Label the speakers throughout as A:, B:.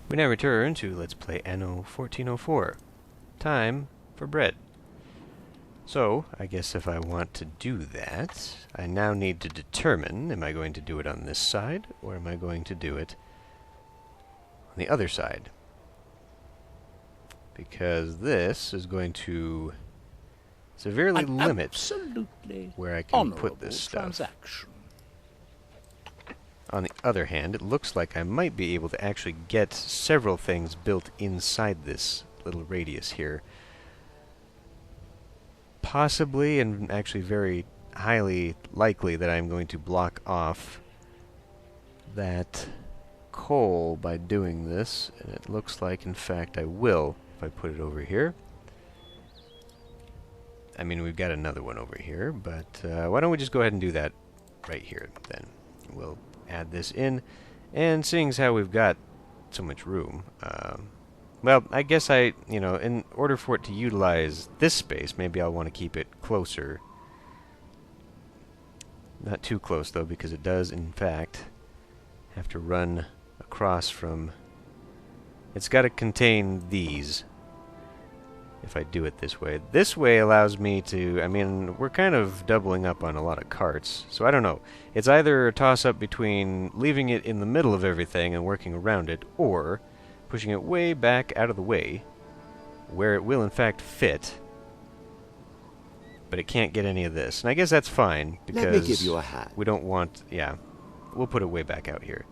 A: We now return to Let's Play Anno 1404. Time for bread. So, I guess if I want to do that, I now need to determine, am I going to do it on this side, or am I going to do it on the other side? Because this is going to severely limit where I can put this stuff. On the other hand, it looks like I might be able to actually get several things built inside this little radius here. Possibly, and actually very highly likely, that I'm going to block off that coal by doing this, and it looks like, in fact, I will if I put it over here. I mean, we've got another one over here, but why don't we just go ahead and do that right here, then. We'll add this in, and seeing as how we've got so much room, well, I guess in order for it to utilize this space, maybe I'll want to keep it closer. Not too close, though, because it does, in fact, have to run across from... It's got to contain these, if I do it this way. This way allows me to... I mean, we're kind of doubling up on a lot of carts, so I don't know. It's either a toss-up between leaving it in the middle of everything and working around it, or pushing it way back out of the way, where it will in fact fit, but it can't get any of this. And I guess that's fine, because
B: let me give you a hat.
A: We don't want... Yeah, we'll put it way back out here.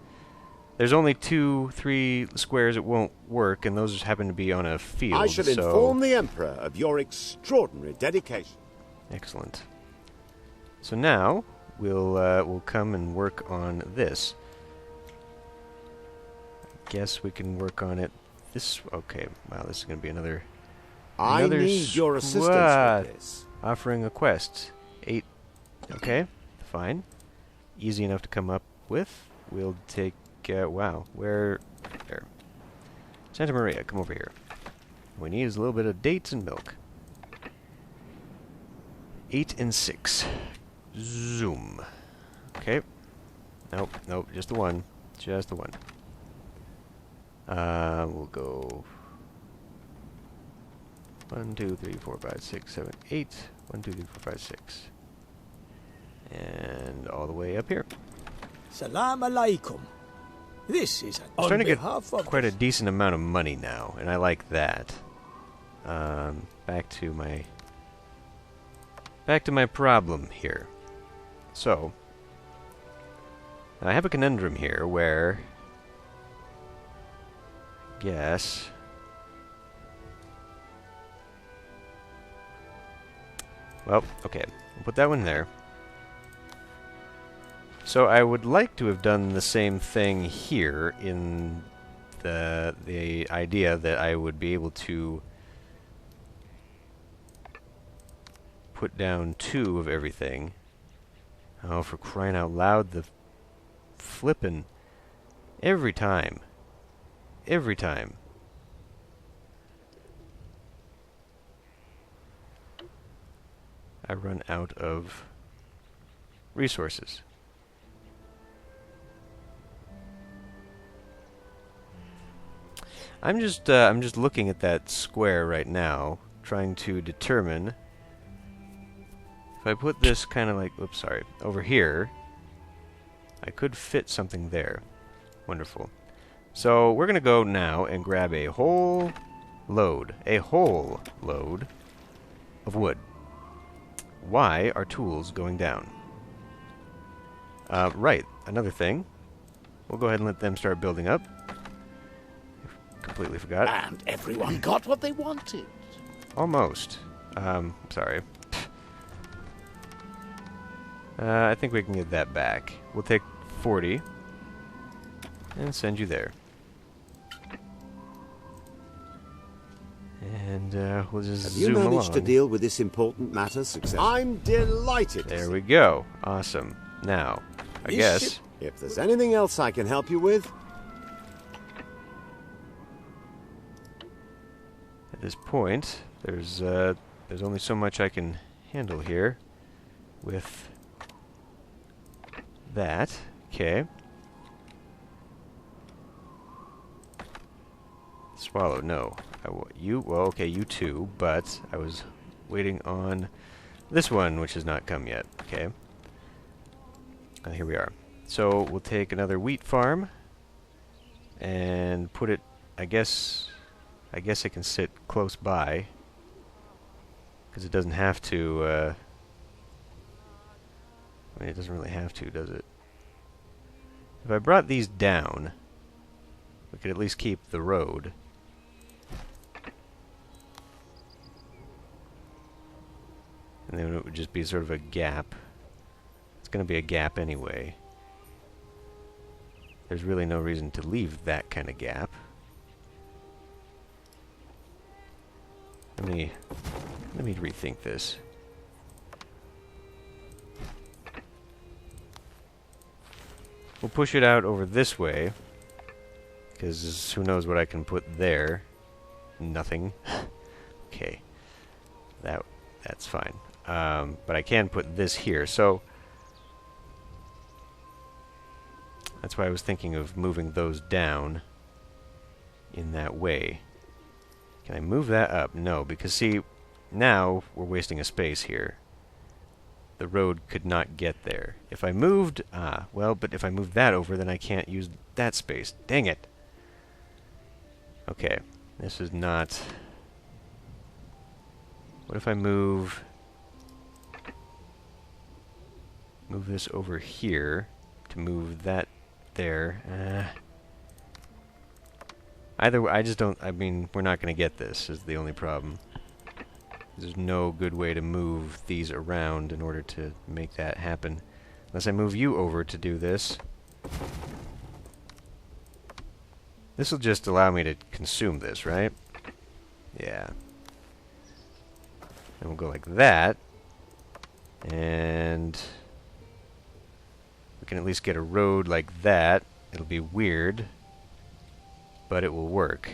A: There's only 2-3 squares it won't work, and those just happen to be on a field.
B: I shall inform the Emperor of your extraordinary dedication.
A: Excellent. So now we'll come and work on this. Guess we can work on it this... Okay, wow, this is going to be another
B: I need your assistance with this.
A: Offering a quest. 8. Okay, fine. Easy enough to come up with. We'll take... wow, where... There. Santa Maria, come over here. What we need is a little bit of dates and milk. 8 and 6. Zoom. Okay. Nope, just the one. Just the one. We'll go 1, 2, 3, 4, 5, 6, 7, 8. 1, 2, 3, 4, 5, 6. And all the way up here.
C: Salam alaikum. This is
A: I'm starting to get quite a decent amount of money now, and I like that. Back to my problem here. So, I have a conundrum here where... Guess... Well, okay. We'll put that one there. So I would like to have done the same thing here in the idea that I would be able to put down 2 of everything. Oh, for crying out loud, the flippin' every time. Every time. I run out of resources. I'm just looking at that square right now, trying to determine if I put this kind of like, oops, sorry, over here, I could fit something there. Wonderful. So we're gonna go now and grab a whole load of wood. Why are tools going down? Right, another thing. We'll go ahead and let them start building up. Completely forgot.
C: And everyone got what they wanted.
A: Almost. Sorry. I think we can get that back. We'll take 40 and send you there. And we'll just zoom along.
B: Have you managed to deal with this important matter successfully? I'm delighted.
A: There we go. Awesome. Now, I guess...
B: If there's anything else I can help you with...
A: At this point, there's only so much I can handle here with that. Okay. Swallow, no. You, well, okay, you too, but I was waiting on this one, which has not come yet. Okay. Here we are. So we'll take another wheat farm and put it, I guess it can sit close by, because it doesn't have to, I mean, it doesn't really have to, does it? If I brought these down, we could at least keep the road. And then it would just be sort of a gap. It's going to be a gap anyway. There's really no reason to leave that kind of gap. Let me rethink this. We'll push it out over this way, because who knows what I can put there. Nothing. Okay. That's fine. But I can put this here, so that's why I was thinking of moving those down in that way. Can I move that up? No, because see, now we're wasting a space here. The road could not get there. If I moved, but if I move that over, then I can't use that space. Dang it! Okay, this is not... What if I move this over here to move that there? Either way, I just don't... I mean, we're not going to get this, is the only problem. There's no good way to move these around in order to make that happen. Unless I move you over to do this. This will just allow me to consume this, right? Yeah. And we'll go like that. And we can at least get a road like that. It'll be weird, but it will work.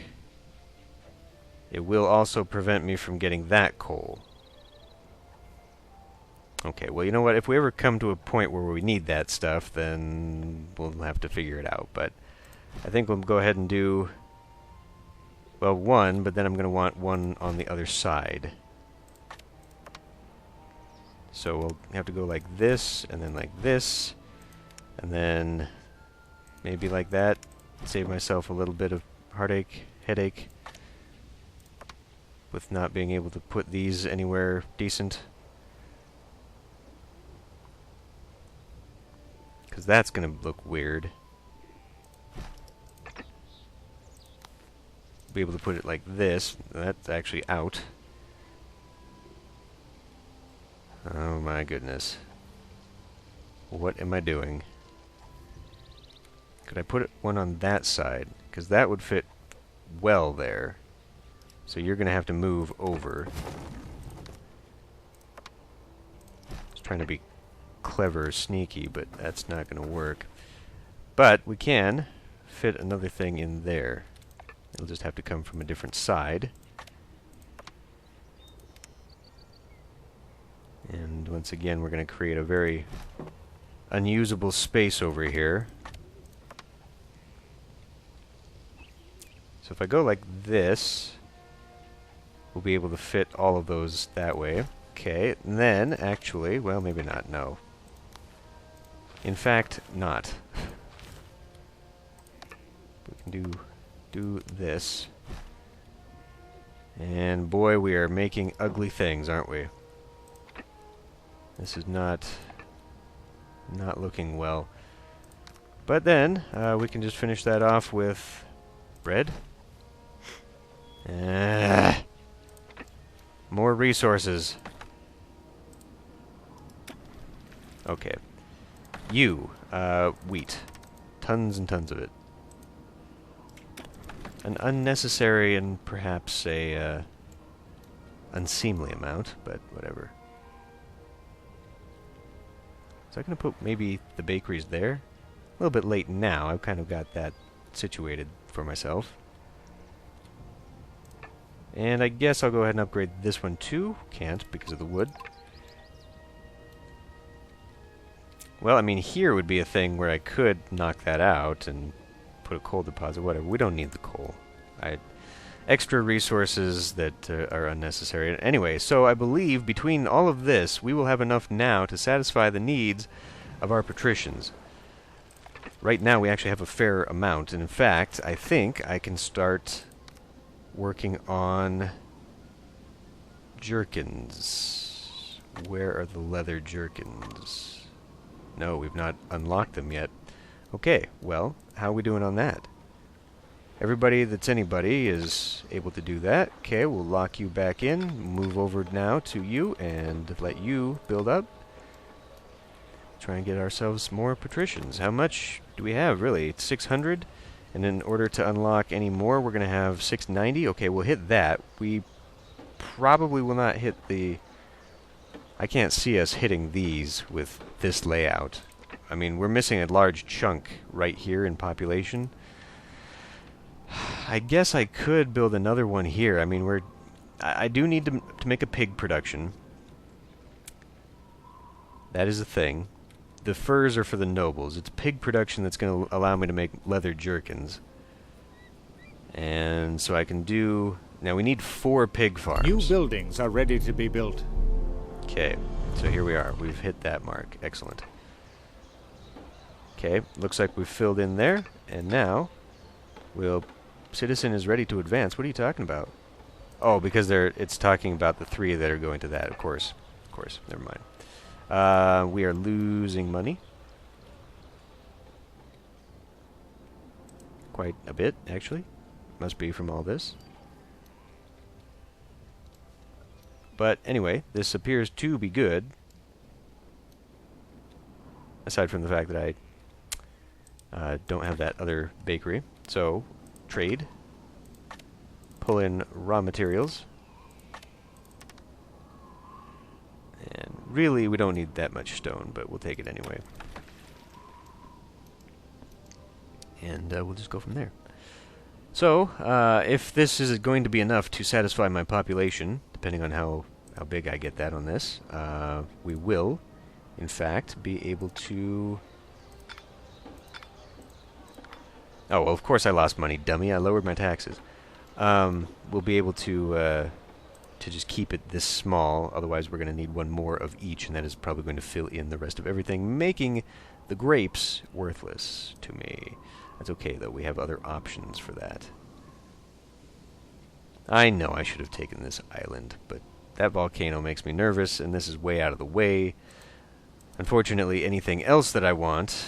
A: It will also prevent me from getting that coal. Okay, well, you know what? If we ever come to a point where we need that stuff, then we'll have to figure it out. But I think we'll go ahead and do, well, one, but then I'm going to want one on the other side. So we'll have to go like this, and then like this, and then maybe like that. Save myself a little bit of headache, with not being able to put these anywhere decent. Because that's going to look weird. Be able to put it like this. That's actually out. Oh my goodness. What am I doing? Could I put one on that side? Because that would fit well there. So you're going to have to move over. Just trying to be clever, sneaky, but that's not going to work. But we can fit another thing in there. It'll just have to come from a different side. And once again, we're going to create a very unusable space over here. So if I go like this, we'll be able to fit all of those that way. Okay, and then, actually, well, maybe not, no. In fact, not. We can do this. And boy, we are making ugly things, aren't we? This is not looking well. But then, we can just finish that off with bread. More resources. Okay. Wheat. Tons and tons of it. An unnecessary and perhaps a unseemly amount, but whatever. So I'm going to put maybe the bakeries there. A little bit late now. I've kind of got that situated for myself. And I guess I'll go ahead and upgrade this one too. Can't because of the wood. Well, I mean, here would be a thing where I could knock that out and put a coal deposit, whatever. We don't need the coal. Extra resources that are unnecessary. Anyway, so I believe between all of this, we will have enough now to satisfy the needs of our patricians. Right now, we actually have a fair amount. And in fact, I think I can start working on jerkins. Where are the leather jerkins? No, we've not unlocked them yet. Okay, well, how are we doing on that? Everybody that's anybody is able to do that. Okay, we'll lock you back in. Move over now to you and let you build up. Try and get ourselves more patricians. How much do we have, really? It's 600. And in order to unlock any more, we're going to have 690. Okay, we'll hit that. We probably will not hit the... I can't see us hitting these with this layout. I mean, we're missing a large chunk right here in population. I guess I could build another one here. I mean, I do need to make a pig production. That is a thing. The furs are for the nobles. It's pig production that's going to allow me to make leather jerkins. And so I can do... Now, we need 4 pig farms.
D: New buildings are ready to be built.
A: Okay, so here we are. We've hit that mark. Excellent. Okay, looks like we've filled in there. And now, Citizen is ready to advance. What are you talking about? Oh, because it's talking about the 3 that are going to that, of course. Of course, never mind. We are losing money. Quite a bit, actually. Must be from all this. But anyway, this appears to be good. Aside from the fact that I don't have that other bakery. So, trade. Pull in raw materials. And really, we don't need that much stone, but we'll take it anyway. And we'll just go from there. So, if this is going to be enough to satisfy my population, depending on how big I get that on this, we will, in fact, be able to... Oh, well, of course I lost money, dummy. I lowered my taxes. We'll be able to just keep it this small. Otherwise, we're going to need one more of each, and that is probably going to fill in the rest of everything, making the grapes worthless to me. That's okay, though. We have other options for that. I know I should have taken this island, but that volcano makes me nervous, and this is way out of the way. Unfortunately, anything else that I want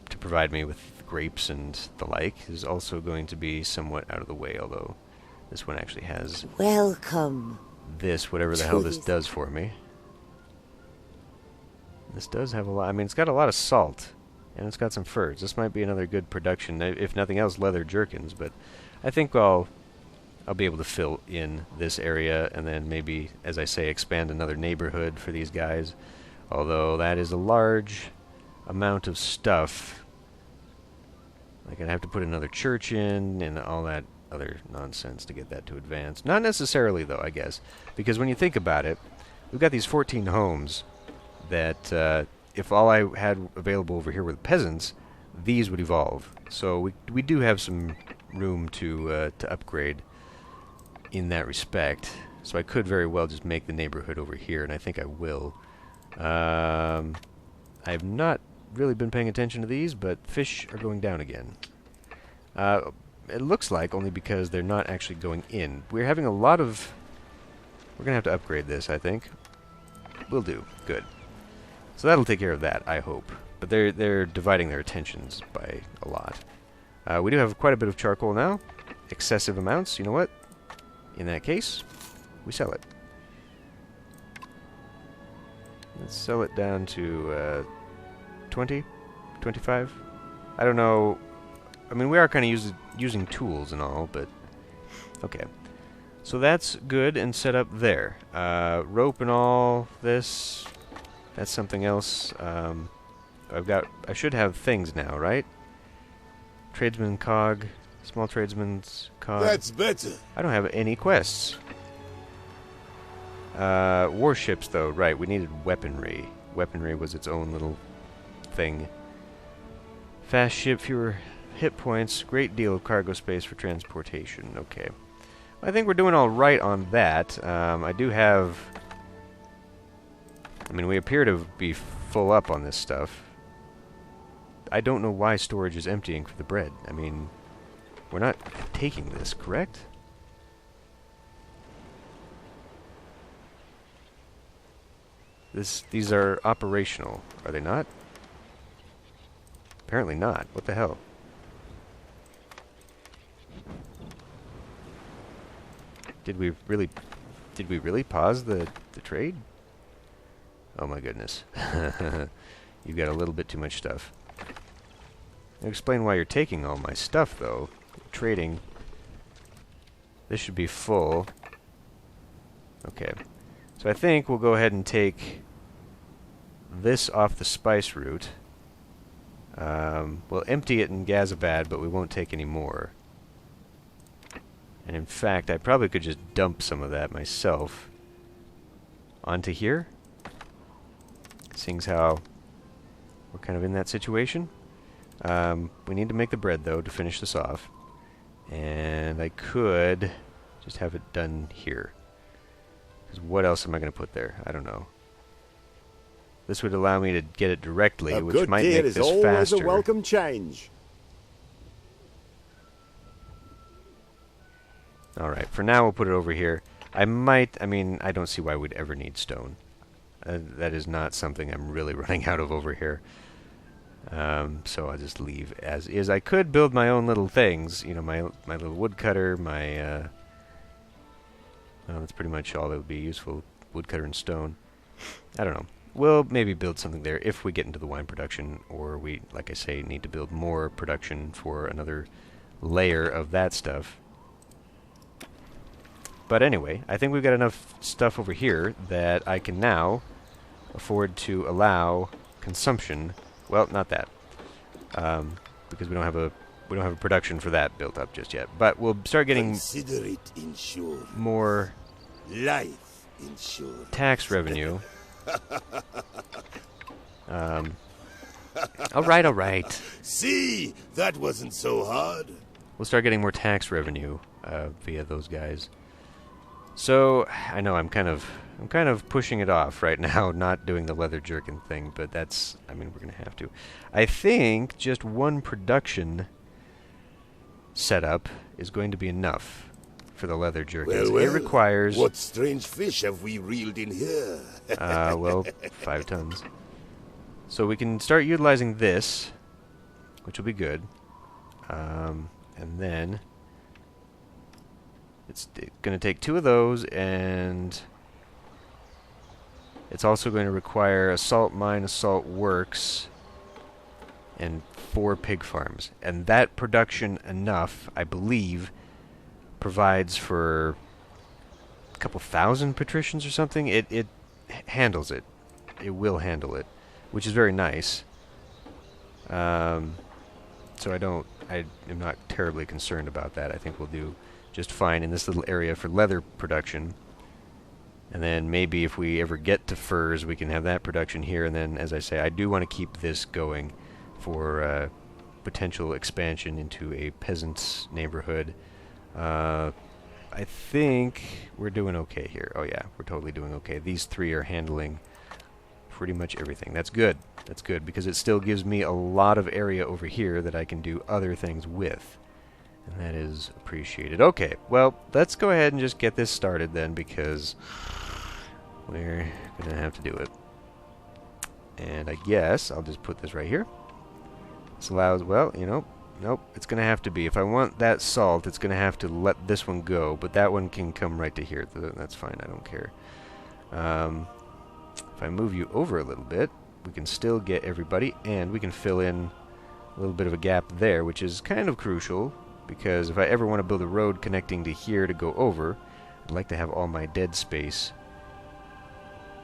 A: to provide me with grapes and the like is also going to be somewhat out of the way, although this one actually has...
E: Welcome.
A: This, whatever the hell this does for me. This does have a lot... I mean, it's got a lot of salt, and it's got some furs. This might be another good production, if nothing else, leather jerkins, but I think I'll be able to fill in this area, and then maybe, as I say, expand another neighborhood for these guys. Although that is a large amount of stuff. Like, I'd have to put another church in, and all that other nonsense to get that to advance. Not necessarily, though, I guess. Because when you think about it, we've got these 14 homes that, if all I had available over here were the peasants, these would evolve. So we do have some room to upgrade in that respect. So I could very well just make the neighborhood over here, and I think I will. I have not really been paying attention to these, but fish are going down again. It looks like only because they're not actually going in. We're having a lot of... We're going to have to upgrade this, I think. Will do. Good. So that'll take care of that, I hope. But they're dividing their attentions by a lot. We do have quite a bit of charcoal now. Excessive amounts. You know what? In that case, we sell it. Let's sell it down to 20, 25. I don't know. I mean, we are kind of using tools and all, but okay. So that's good and set up there. Rope and all this. That's something else. I should have things now, right? Tradesman cog, small tradesman's cog.
B: That's better.
A: I don't have any quests. Warships, though, right? We needed weaponry. Weaponry was its own little thing. Fast ship, fewer hit points, great deal of cargo space for transportation. Okay. I think we're doing all right on that. I do have... I mean, we appear to be full up on this stuff. I don't know why storage is emptying for the bread. I mean, we're not taking this, correct? These are operational, are they not? Apparently not. What the hell? Did we really pause the trade? Oh my goodness. You've got a little bit too much stuff. I'll explain why you're taking all my stuff, though. Trading. This should be full. Okay. So I think we'll go ahead and take this off the spice route. We'll empty it in Gazabad, but we won't take any more. And in fact, I probably could just dump some of that myself onto here. Seeing as how we're kind of in that situation. We need to make the bread, though, to finish this off. And I could just have it done here. Because what else am I going to put there? I don't know. This would allow me to get it directly, which might make this faster.
B: A good deal is always a welcome change.
A: Alright, for now we'll put it over here. I mean, I don't see why we'd ever need stone. That is not something I'm really running out of over here. So I'll just leave as is. I could build my own little things, you know, my little woodcutter, my, that's pretty much all that would be useful, woodcutter and stone. I don't know. We'll maybe build something there if we get into the wine production, or we, like I say, need to build more production for another layer of that stuff. But anyway, I think we've got enough stuff over here that I can now afford to allow consumption. Well, not that, because we don't have a production for that built up just yet. But we'll start getting more
B: Life insurance.
A: Tax revenue. All right.
B: See, that wasn't so hard.
A: We'll start getting more tax revenue via those guys. So I know I'm kind of pushing it off right now, not doing the leather jerkin thing, but that's, I mean, we're gonna have to. I think just one production setup is going to be enough for the leather jerkins.
B: Well,
A: it requires
B: what strange fish have we reeled in here?
A: well, 5 tons. So we can start utilizing this, which will be good. And then it's going to take 2 of those, and it's also going to require a salt mine, a salt works, and 4 pig farms. And that production enough, I believe, provides for a couple thousand patricians or something. It handles it. It will handle it, which is very nice. So I am not terribly concerned about that. I think we'll do just fine in this little area for leather production. And then maybe if we ever get to furs, we can have that production here. And then, as I say, I do want to keep this going for potential expansion into a peasant's neighborhood. I think we're doing okay here. Oh yeah, we're totally doing okay. These 3 are handling pretty much everything. That's good. That's good, because it still gives me a lot of area over here that I can do other things with. And that is appreciated. Okay, well, let's go ahead and just get this started then, because we're going to have to do it. And I guess I'll just put this right here. This allows, well, you know, nope, it's going to have to be. If I want that salt, it's going to have to let this one go, but that one can come right to here. That's fine, I don't care. If I move you over a little bit, we can still get everybody, and we can fill in a little bit of a gap there, which is kind of crucial, because if I ever want to build a road connecting to here to go over, I'd like to have all my dead space.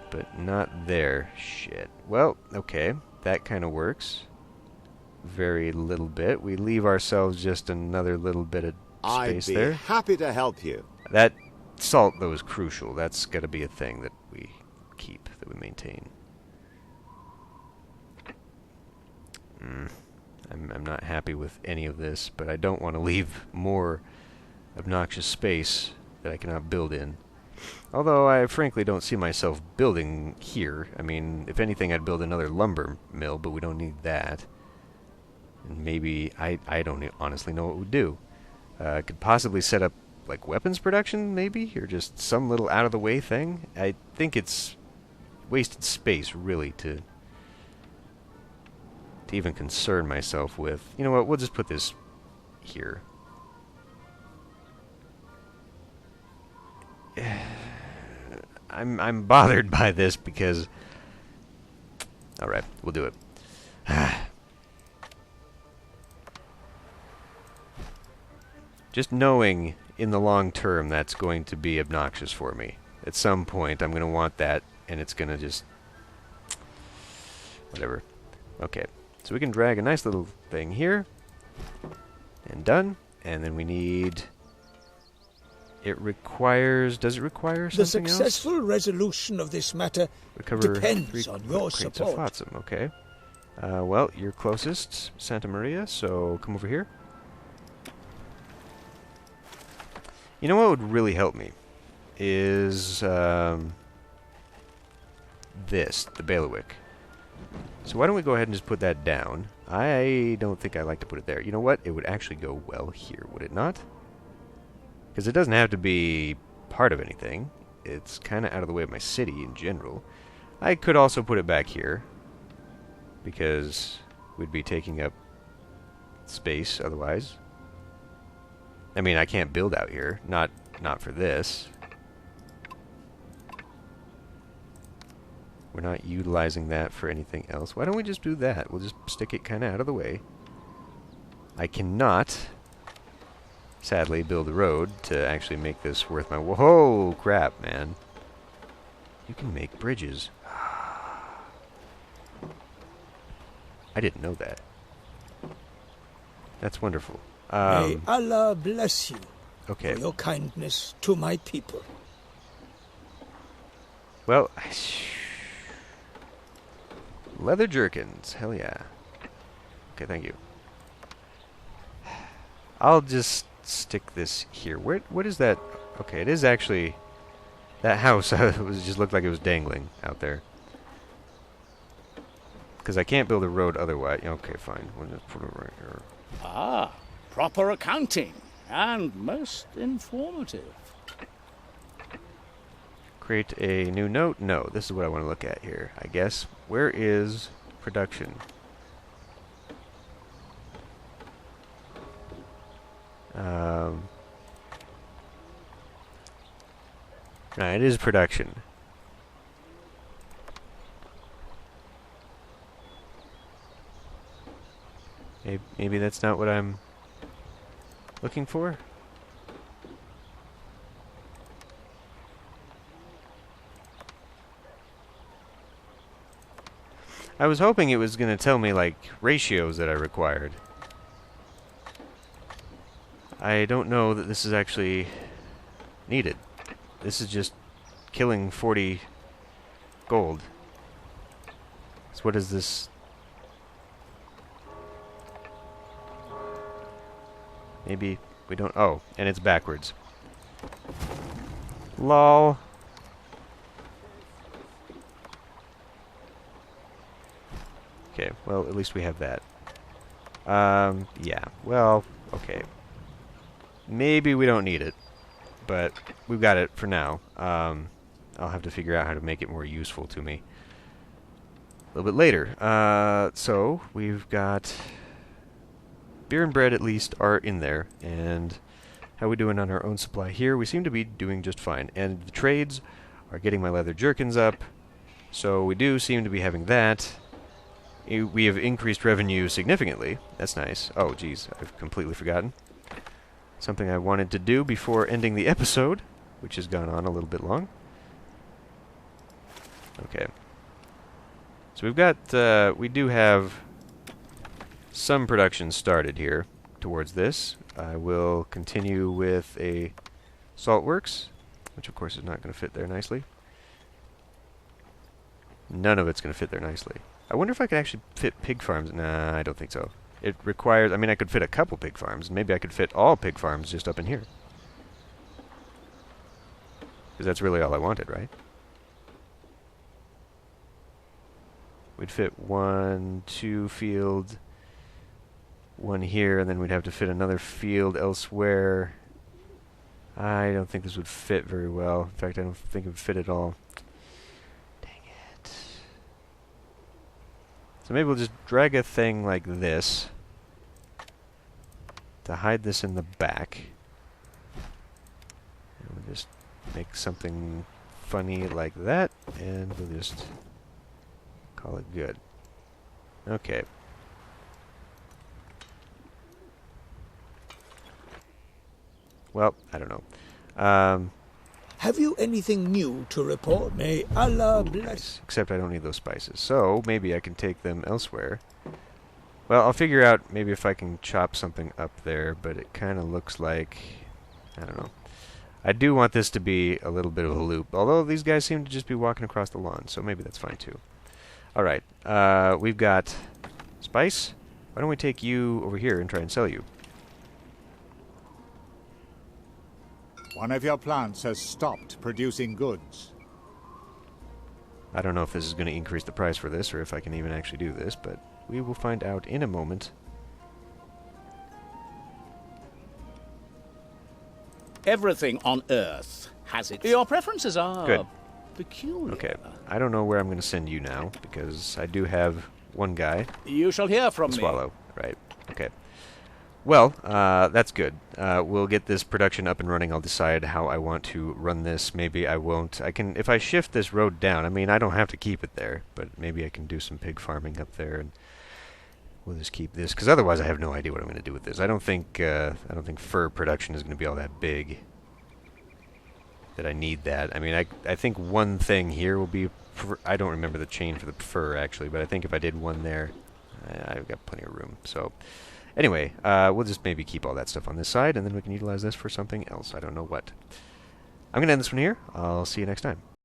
A: But not there. Shit. Well, okay, that kind of works. Very little bit. We leave ourselves just another little bit of space there.
B: I'd be happy to help you.
A: That salt, though, is crucial. That's got to be a thing that we keep, that we maintain. I'm not happy with any of this, but I don't want to leave more obnoxious space that I cannot build in. Although I frankly don't see myself building here. I mean, if anything, I'd build another lumber mill, but we don't need that. And maybe, I don't honestly know what we'd do. I could possibly set up, like, weapons production, maybe? Or just some little out-of-the-way thing? I think it's wasted space, really, to even concern myself with. You know what, we'll just put this here. I'm bothered by this because... Alright, we'll do it. Just knowing in the long term that's going to be obnoxious for me. At some point I'm going to want that, and it's going to just... whatever. Okay, so we can drag a nice little thing here. And done. And then we need... It requires... Does it require something else?
C: The successful resolution of this matter depends on your
A: crates of
C: support.
A: flotsam. Okay. Well, you're closest, Santa Maria, so come over here. You know what would really help me? Is this, the bailiwick. So why don't we go ahead and just put that down? I don't think I like to put it there. You know what? It would actually go well here, would it not? Because it doesn't have to be part of anything. It's kind of out of the way of my city in general. I could also put it back here, because we'd be taking up space otherwise. I mean, I can't build out here. Not for this. We're not utilizing that for anything else. Why don't we just do that? We'll just stick it kind of out of the way. I cannot, sadly, build a road to actually make this worth my... Whoa, crap, man. You can make bridges. I didn't know that. That's wonderful.
C: May Allah bless you
A: okay.
C: for your kindness to my people.
A: Well, leather jerkins. Hell yeah. Okay, thank you. I'll just stick this here. What is that? Okay, it is actually... That house just looked like it was dangling out there. Because I can't build a road otherwise. Okay, fine. We'll just put it right here.
C: Ah, proper accounting and most informative.
A: Create a new note? No, this is what I want to look at here, I guess. Where is production? Right, it is production. Maybe that's not what I'm looking for? I was hoping it was going to tell me, like, ratios that I required. I don't know that this is actually needed. This is just killing 40 gold. So what is this? Maybe we don't... Oh, and it's backwards. Lol. Okay, well, at least we have that. Yeah, well, okay. Maybe we don't need it, but we've got it for now. I'll have to figure out how to make it more useful to me a little bit later. So, we've got... Beer and bread, at least, are in there, and how are we doing on our own supply here? We seem to be doing just fine, and the trades are getting my leather jerkins up, so we do seem to be having that. We have increased revenue significantly. That's nice. Oh, geez, I've completely forgotten. Something I wanted to do before ending the episode, which has gone on a little bit long. Okay. So we've got, we do have some production started here towards this. I will continue with a salt works, which of course is not going to fit there nicely. None of it's going to fit there nicely. I wonder if I could actually fit pig farms. Nah, I don't think so. it requires... I mean, I could fit a couple pig farms. Maybe I could fit all pig farms just up in here. Because that's really all I wanted, right? We'd fit 1, 2 field, 1 here, and then we'd have to fit another field elsewhere. I don't think this would fit very well. In fact, I don't think it would fit at all. Dang it. So maybe we'll just drag a thing like this to hide this in the back. And we'll just make something funny like that, and we'll just call it good. Okay. Well, I don't know.
C: Have you anything new to report? May Allah bless.
A: Nice. Except I don't need those spices. So, maybe I can take them elsewhere. Well, I'll figure out maybe if I can chop something up there, but it kind of looks like... I don't know. I do want this to be a little bit of a loop, although these guys seem to just be walking across the lawn, so maybe that's fine too. Alright, we've got spice. Why don't we take you over here and try and sell you?
D: One of your plants has stopped producing goods.
A: I don't know if this is going to increase the price for this, or if I can even actually do this, but we will find out in a moment.
E: Everything on Earth has its... Your preferences are...
A: Good.
E: Peculiar.
A: Okay, I don't know where I'm going to send you now, because I do have one guy.
E: You shall hear from me.
A: Swallow, right. Okay. Well, that's good. We'll get this production up and running. I'll decide how I want to run this. Maybe I won't. I can, if I shift this road down, I mean, I don't have to keep it there, but maybe I can do some pig farming up there, and we'll just keep this, because otherwise I have no idea what I'm going to do with this. I don't think fur production is going to be all that big. That I need that. I mean, I think one thing here will be... I don't remember the chain for the fur, actually, but I think if I did one there, I've got plenty of room. So, anyway, we'll just maybe keep all that stuff on this side, and then we can utilize this for something else. I don't know what. I'm going to end this one here. I'll see you next time.